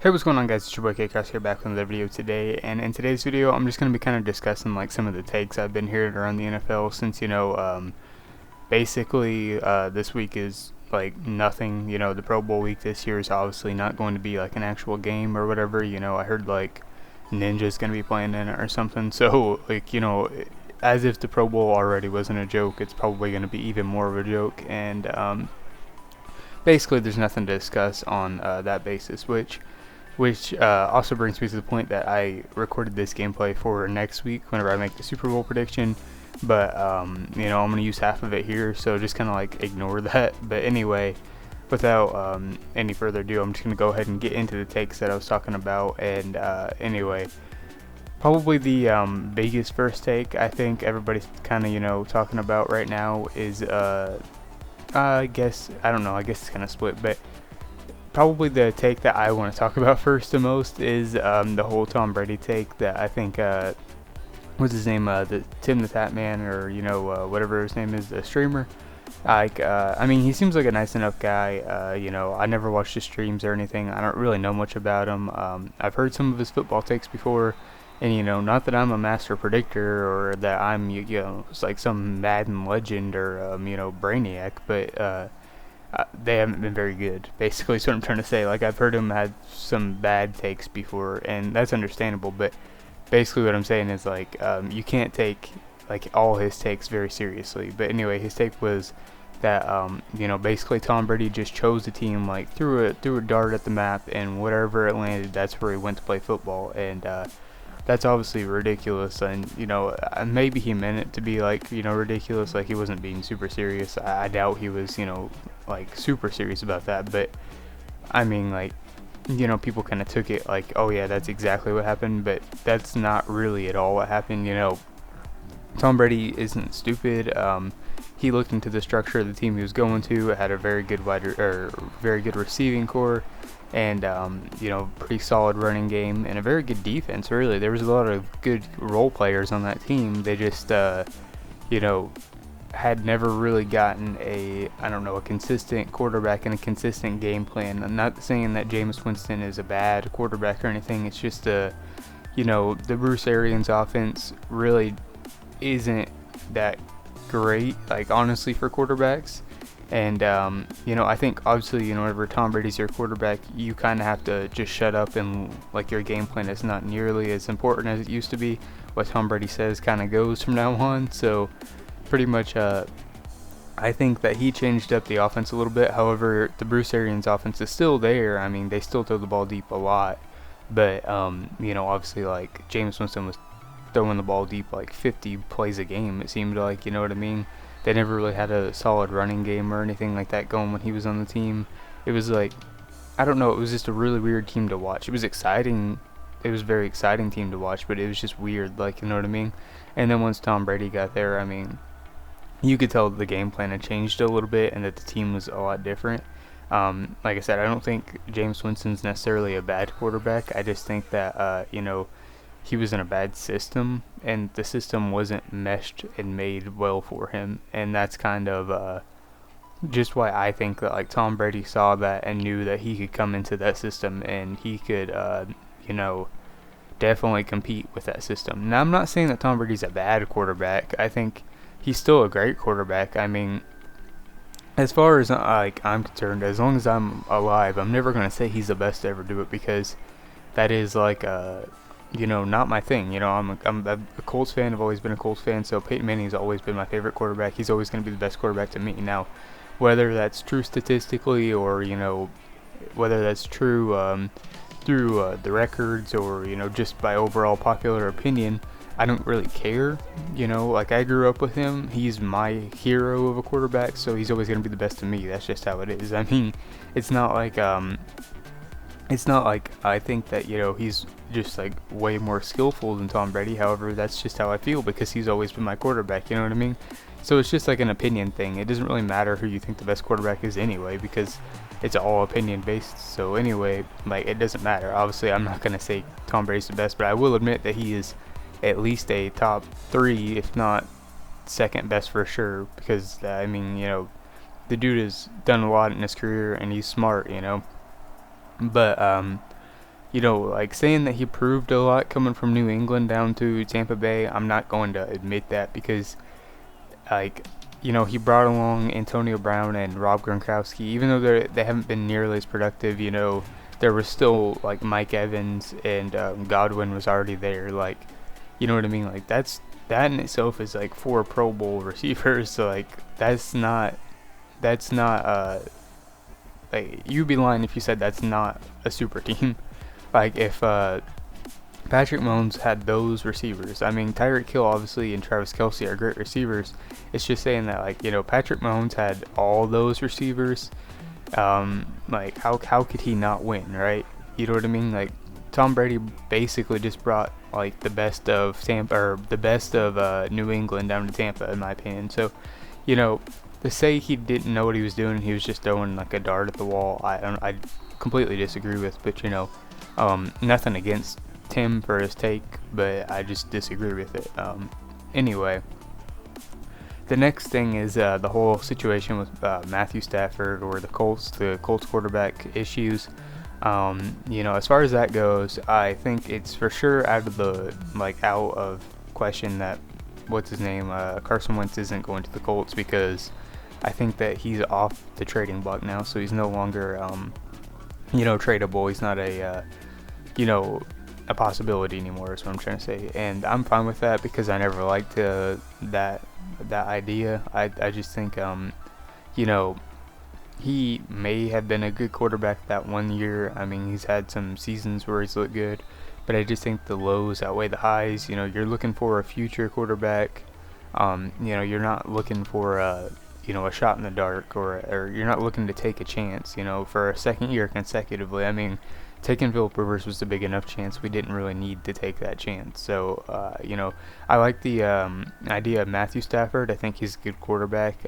Hey, what's going on, guys? It's your boy K-Cross here, back with another video today, and in today's video I'm just going to be kind of discussing like some of the takes I've been hearing around the NFL since, basically this week is like nothing. The Pro Bowl week this year is obviously not going to be like an actual game or whatever. I heard like Ninja's going to be playing in it or something, so like, as if the Pro Bowl already wasn't a joke, it's probably going to be even more of a joke, and basically there's nothing to discuss on that basis, which also brings me to the point that I recorded this gameplay for next week whenever I make the Super Bowl prediction. But, I'm going to use half of it here, so just kind of like ignore that. But anyway, without any further ado, I'm just going to go ahead and get into the takes that I was talking about. And anyway, probably the biggest first take I think everybody's kind of, talking about right now is, I guess it's kind of split, but probably the take that I want to talk about first and most is the whole Tom Brady take that I think, what's his name, the Tim the Tap Man, or whatever his name is, the streamer. He seems like a nice enough guy. I never watched his streams or anything. I don't really know much about him. I've heard some of his football takes before, and not that I'm a master predictor or that I'm it's like some Madden legend or Brainiac, but they haven't been very good. Basically, is what I'm trying to say. Like, I've heard him had some bad takes before, and that's understandable. But basically, what I'm saying is like, you can't take like all his takes very seriously. But anyway, his take was that basically Tom Brady just chose the team, like threw a dart at the map, and wherever it landed, that's where he went to play football. And that's obviously ridiculous, and maybe he meant it to be like ridiculous, like he wasn't being super serious. I doubt he was like super serious about that, but I mean, like, people kind of took it like, oh yeah, that's exactly what happened, but that's not really at all what happened. Tom Brady isn't stupid. He looked into the structure of the team he was going to. It had a very good very good receiving core, and pretty solid running game and a very good defense. Really, there was a lot of good role players on that team. They just had never really gotten a consistent quarterback and a consistent game plan. I'm not saying that Jameis Winston is a bad quarterback or anything. It's just the Bruce Arians offense really isn't that great, like, honestly, for quarterbacks. And I think obviously, whenever Tom Brady's your quarterback, you kind of have to just shut up, and like your game plan is not nearly as important as it used to be. What Tom Brady says kind of goes from now on. So pretty much, I think that he changed up the offense a little bit. However, the Bruce Arians offense is still there. I mean, they still throw the ball deep a lot, but obviously, like, Jameis Winston was throwing the ball deep like 50 plays a game, it seemed like. You know what I mean? They never really had a solid running game or anything like that going when he was on the team. It was like, I don't know, it was just a really weird team to watch. It was exciting. It was a very exciting team to watch, but it was just weird, like, you know what I mean? And then once Tom Brady got there, I mean, you could tell the game plan had changed a little bit and that the team was a lot different. Like I said, I don't think Jameis Winston's necessarily a bad quarterback. I just think that, he was in a bad system, and the system wasn't meshed and made well for him. And that's kind of just why I think that, like, Tom Brady saw that and knew that he could come into that system and he could, definitely compete with that system. Now, I'm not saying that Tom Brady's a bad quarterback. I think he's still a great quarterback. I mean, as far as I'm concerned, as long as I'm alive, I'm never going to say he's the best to ever do it, because that is like not my thing. I'm a Colts fan. I've always been a Colts fan, so Peyton Manning's always been my favorite quarterback. He's always going to be the best quarterback to me. Now, whether that's true statistically, or whether that's true through the records, or just by overall popular opinion, I don't really care. Like, I grew up with him. He's my hero of a quarterback, so he's always going to be the best to me. That's just how it is. I mean, it's not like I think that he's just like way more skillful than Tom Brady. However, that's just how I feel, because he's always been my quarterback. You know what I mean? So it's just like an opinion thing. It doesn't really matter who you think the best quarterback is anyway, because it's all opinion based. So anyway, like, it doesn't matter. Obviously, I'm not gonna say Tom Brady's the best, but I will admit that he is at least a top 3, if not second best for sure. Because I mean, the dude has done a lot in his career, and he's smart. But like saying that he proved a lot coming from New England down to Tampa Bay, I'm not going to admit that because, like, he brought along Antonio Brown and Rob Gronkowski. Even though they haven't been nearly as productive, there was still, like, Mike Evans and Godwin was already there. Like, you know what I mean? Like, that in itself is, like, 4 Pro Bowl receivers. So, like, that's not, like, you'd be lying if you said that's not a super team. Like, if Patrick Mahomes had those receivers, I mean, Tyreek Hill obviously and Travis Kelce are great receivers. It's just saying that, like, Patrick Mahomes had all those receivers. Like, how could he not win, right? You know what I mean? Like, Tom Brady basically just brought, like, the best of Tampa, or the best of New England down to Tampa, in my opinion. So, to say he didn't know what he was doing, he was just throwing, like, a dart at the wall, I completely disagree with. But, nothing against Tim for his take, but I just disagree with it. Anyway, the next thing is the whole situation with Matthew Stafford, or the Colts quarterback issues. As far as that goes, I think it's for sure out of question that Carson Wentz isn't going to the Colts, because I think that he's off the trading block now, so he's no longer tradable. He's not a possibility anymore, is what I'm trying to say, and I'm fine with that because I never liked that idea. I just think he may have been a good quarterback that one year. I mean, he's had some seasons where he's looked good, but I just think the lows outweigh the highs. You're looking for a future quarterback. You're not looking for a shot in the dark, or you're not looking to take a chance, for a second year consecutively. I mean, taking Philip Rivers was a big enough chance. We didn't really need to take that chance. So, I like the idea of Matthew Stafford. I think he's a good quarterback.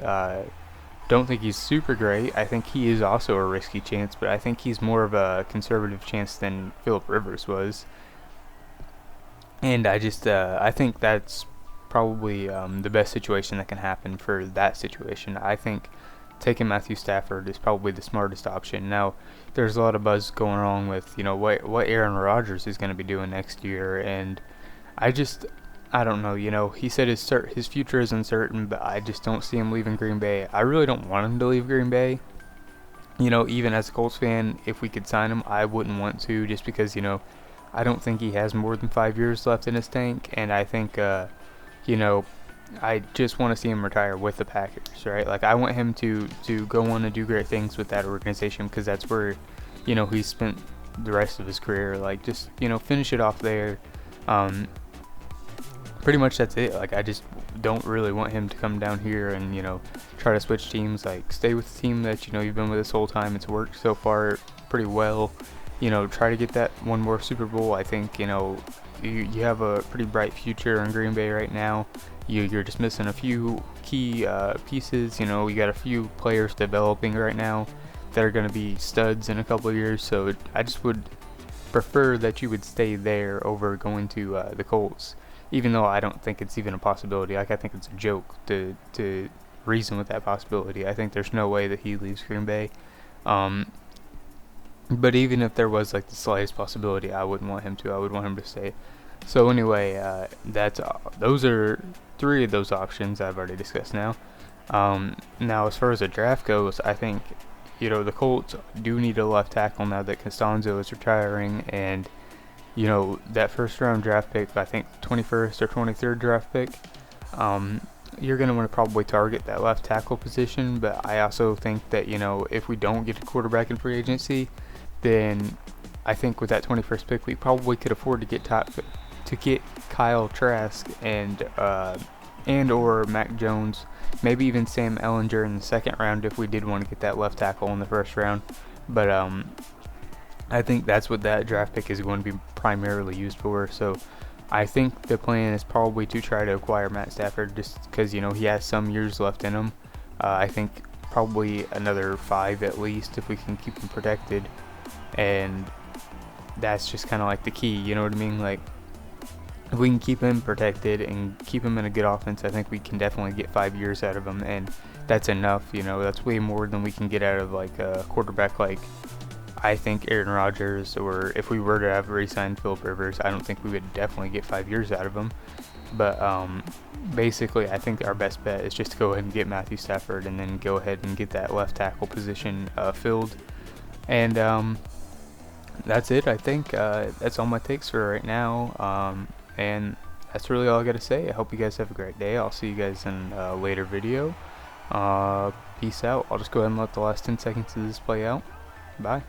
Don't think he's super great. I think he is also a risky chance, but I think he's more of a conservative chance than Philip Rivers was. And I think that's probably the best situation that can happen for that situation. I think taking Matthew Stafford is probably the smartest option. Now, there's a lot of buzz going on with, what Aaron Rodgers is going to be doing next year, and I don't know. He said his future is uncertain, but I just don't see him leaving Green Bay. I really don't want him to leave Green Bay. Even as a Colts fan, if we could sign him, I wouldn't want to, just because, I don't think he has more than 5 years left in his tank, and I think, I just want to see him retire with the Packers, right? Like, I want him to go on and do great things with that organization, because that's where, he spent the rest of his career. Like, just, finish it off there. Pretty much that's it. Like, I just don't really want him to come down here and, try to switch teams. Like, stay with the team that, you've been with this whole time. It's worked so far pretty well. Try to get that one more Super Bowl. I think, you have a pretty bright future in Green Bay right now. You're just missing a few key pieces. You got a few players developing right now that are going to be studs in a couple of years. So I just would prefer that you would stay there over going to the Colts, even though I don't think it's even a possibility. Like, I think it's a joke to reason with that possibility. I think there's no way that he leaves Green Bay. But even if there was, like, the slightest possibility, I wouldn't want him to. I would want him to stay. So anyway, those are 3 of those options I've already discussed now. Now, as far as the draft goes, I think, the Colts do need a left tackle now that Costanzo is retiring, and, that first-round draft pick, I think 21st or 23rd draft pick, you're going to want to probably target that left tackle position. But I also think that, if we don't get a quarterback in free agency, then I think with that 21st pick, we probably could afford to get Kyle Trask and or Mac Jones, maybe even Sam Ehlinger in the second round if we did want to get that left tackle in the first round. But I think that's what that draft pick is going to be primarily used for. So I think the plan is probably to try to acquire Matt Stafford, just because, he has some years left in him. I think probably another 5 at least if we can keep him protected. And that's just kind of like the key, you know what I mean? Like, if we can keep him protected and keep him in a good offense, I think we can definitely get 5 years out of him, and that's enough. That's way more than we can get out of, like, a quarterback like, I think Aaron Rodgers, or if we were to have re-signed Philip Rivers, I don't think we would definitely get 5 years out of him. But basically, I think our best bet is just to go ahead and get Matthew Stafford, and then go ahead and get that left tackle position filled. And that's it. I think that's all my takes for right now. And that's really all I gotta say. I hope you guys have a great day. I'll see you guys in a later video. Peace out. I'll just go ahead and let the last 10 seconds of this play out. Bye.